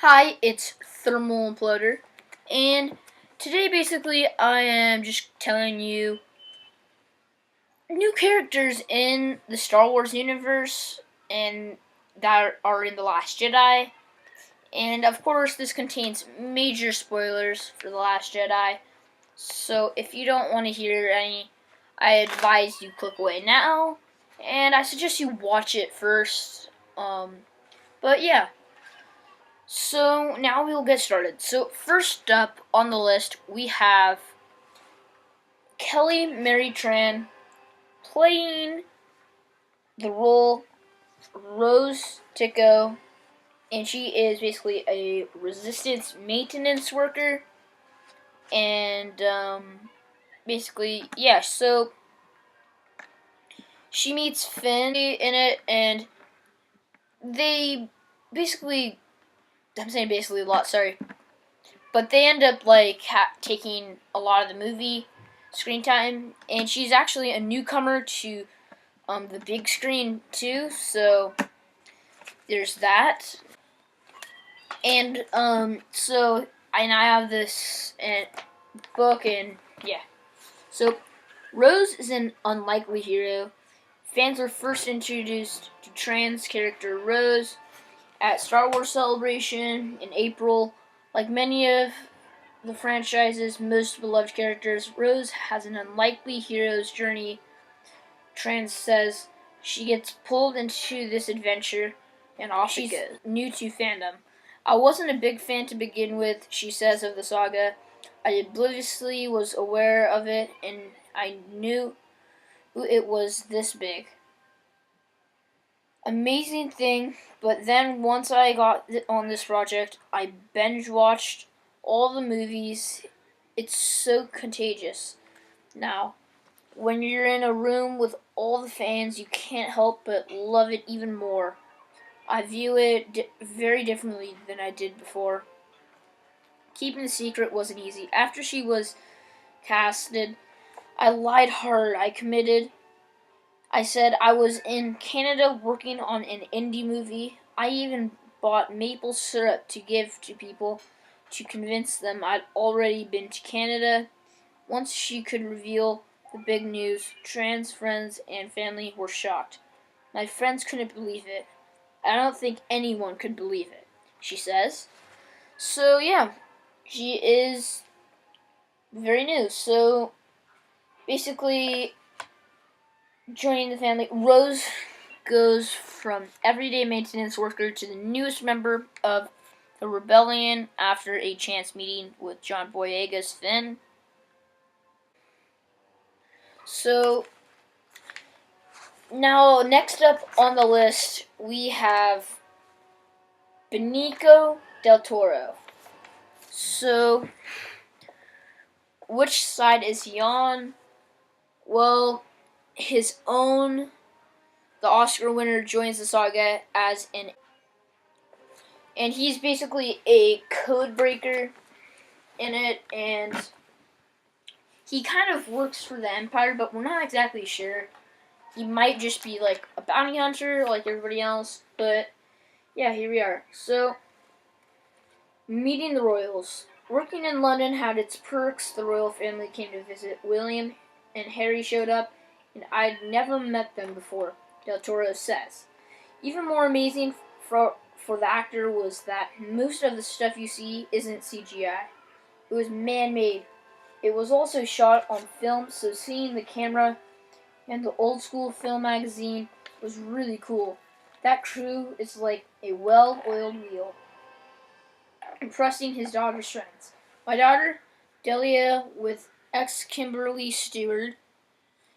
Hi, it's Thermal Imploder, and today basically I am just telling you new characters in the Star Wars universe and that are in The Last Jedi. And of course, this contains major spoilers for The Last Jedi, so if you don't want to hear any, I advise you click away now, and I suggest you watch it first. But yeah. So now we'll get started. So first up on the list we have Kelly Mary Tran playing the role Rose Tico, and she is basically a resistance maintenance worker. And basically, yeah. So she meets Finn in it, and they basically, I'm saying basically a lot. Sorry. But they end up taking a lot of the movie screen time, and she's actually a newcomer to the big screen too. So there's that, and I have this book, and yeah. So Rose is an unlikely hero. Fans were first introduced to trans character Rose at Star Wars Celebration in April. Like many of the franchise's most beloved characters, Rose has an unlikely hero's journey. Tran says she gets pulled into this adventure, and off she goes. New to fandom. I wasn't a big fan to begin with, she says of the saga. I obliviously was aware of it, and I knew it was this big. Amazing thing, but then once I got on this project, I binge watched all the movies. It's so contagious. Now, when you're in a room with all the fans, you can't help but love it even more. I view it very differently than I did before. Keeping the secret wasn't easy. After she was casted, I lied hard. I committed. I said I was in Canada working on an indie movie. I even bought maple syrup to give to people to convince them I'd already been to Canada. Once she could reveal the big news, trans friends and family were shocked. My friends couldn't believe it. I don't think anyone could believe it, she says. So yeah, she is very new. So basically, joining the family, Rose goes from everyday maintenance worker to the newest member of the rebellion after a chance meeting with John Boyega's Finn. So now, next up on the list, we have Benicio Del Toro. So, which side is he on? Well, his own, the Oscar winner, joins the saga as and he's basically a code breaker in it, and he kind of works for the Empire, but we're not exactly sure. He might just be like a bounty hunter like everybody else, but yeah, here we are. So, meeting the royals. Working in London had its perks. The royal family came to visit. William and Harry showed up, and I'd never met them before, Del Toro says. Even more amazing for the actor was that most of the stuff you see isn't CGI. It was man-made. It was also shot on film, so seeing the camera and the old school film magazine was really cool. That crew is like a well-oiled wheel. Impressing his daughter's friends. My daughter, Delia, with ex-Kimberly Stewart,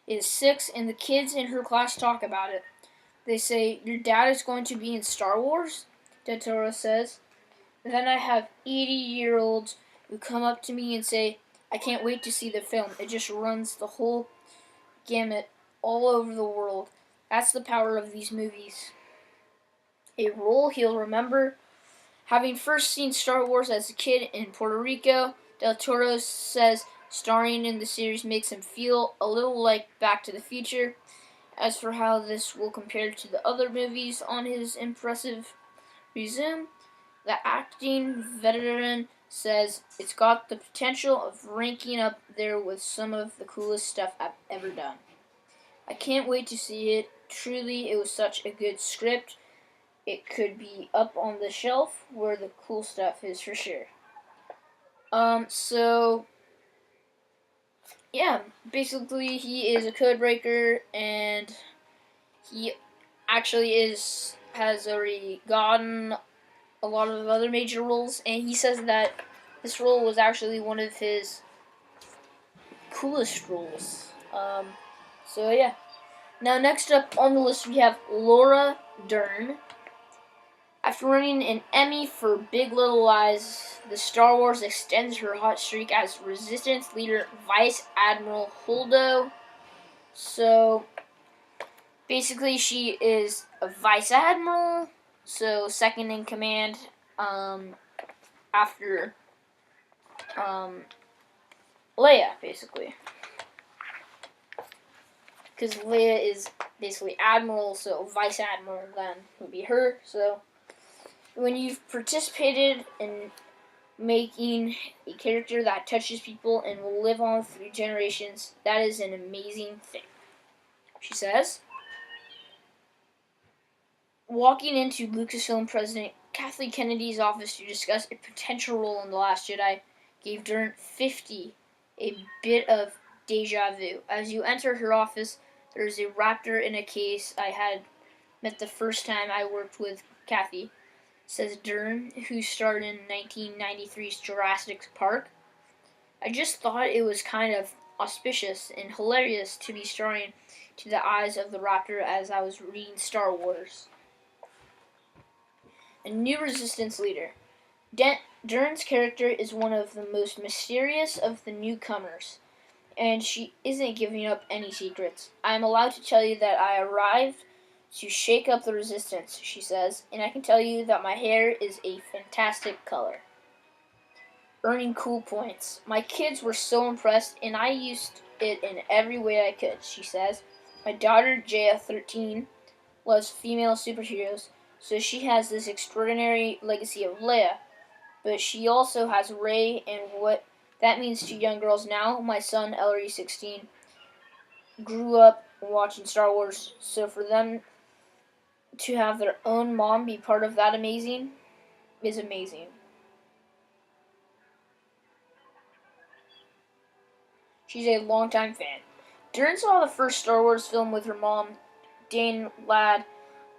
is 6, and the kids in her class talk about it. They say, "Your dad is going to be in Star Wars?" Del Toro says. Then I have 80-year-olds who come up to me and say, "I can't wait to see the film. It just runs the whole gamut all over the world." That's the power of these movies. A role he'll remember. Having first seen Star Wars as a kid in Puerto Rico, Del Toro says starring in the series makes him feel a little like Back to the Future. As for how this will compare to the other movies on his impressive resume, The acting veteran says it's got the potential of ranking up there with some of the coolest stuff I've ever done. I can't wait to see it. Truly, it was such a good script. It could be up on the shelf where the cool stuff is for sure. So yeah, basically he is a code breaker, and he actually has already gotten a lot of other major roles, and he says that this role was actually one of his coolest roles. So yeah. Now next up on the list we have Laura Dern. After winning an Emmy for Big Little Lies, the Star Wars extends her hot streak as Resistance leader Vice Admiral Holdo. So basically she is a Vice Admiral, so second in command after Leia, basically. Because Leia is basically Admiral, so Vice Admiral then would be her. So when you've participated in making a character that touches people and will live on through generations, that is an amazing thing. She says, walking into Lucasfilm President Kathleen Kennedy's office to discuss a potential role in The Last Jedi gave Dern 50 a bit of deja vu. As you enter her office, there's a raptor in a case I had met the first time I worked with Kathy, says Dern, who starred in 1993's Jurassic Park. I just thought it was kind of auspicious and hilarious to be staring to the eyes of the raptor as I was reading Star Wars. A new Resistance leader. Dern's character is one of the most mysterious of the newcomers, and she isn't giving up any secrets. I am allowed to tell you that I arrived to shake up the Resistance, she says, and I can tell you that my hair is a fantastic color. Earning cool points. My kids were so impressed, and I used it in every way I could, she says. My daughter, Jaya, 13, loves female superheroes, so she has this extraordinary legacy of Leia, but she also has Rey, and what that means to young girls now. My son, Ellery, 16, grew up watching Star Wars, so for them to have their own mom be part of that is amazing. She's a longtime fan. Dern saw the first Star Wars film with her mom, Dane Ladd,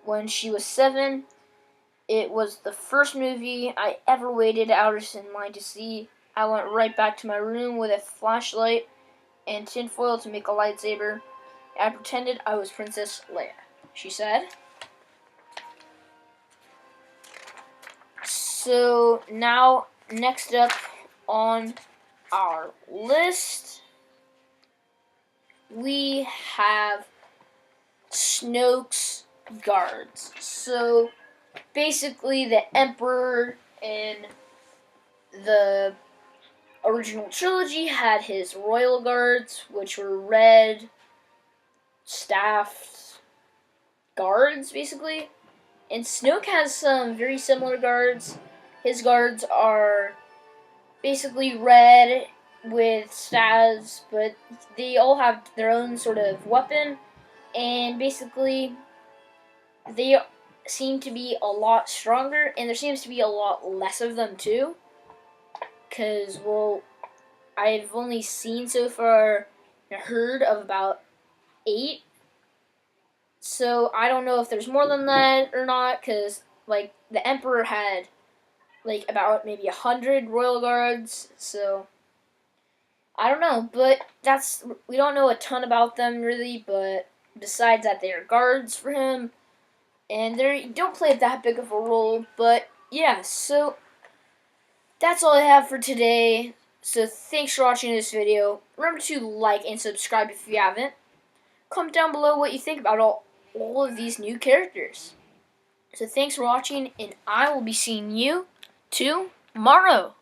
when she was 7. It was the first movie I ever waited hours in line to see. I went right back to my room with a flashlight and tinfoil to make a lightsaber. I pretended I was Princess Leia, she said. So now, next up on our list, we have Snoke's guards. So basically the Emperor in the original trilogy had his royal guards, which were red staffed guards, basically. And Snoke has some very similar guards. His guards are basically red with staves, but they all have their own sort of weapon, and basically they seem to be a lot stronger, and there seems to be a lot less of them too, because, well, I've only seen so far and heard of about 8, so I don't know if there's more than that or not, because, like, the Emperor had, like, about maybe 100 royal guards, so I don't know, but we don't know a ton about them, really, but besides that, they are guards for him, and they don't play that big of a role, but yeah, so that's all I have for today. So thanks for watching this video. Remember to like and subscribe if you haven't. Comment down below what you think about all of these new characters. So thanks for watching, and I will be seeing you tomorrow.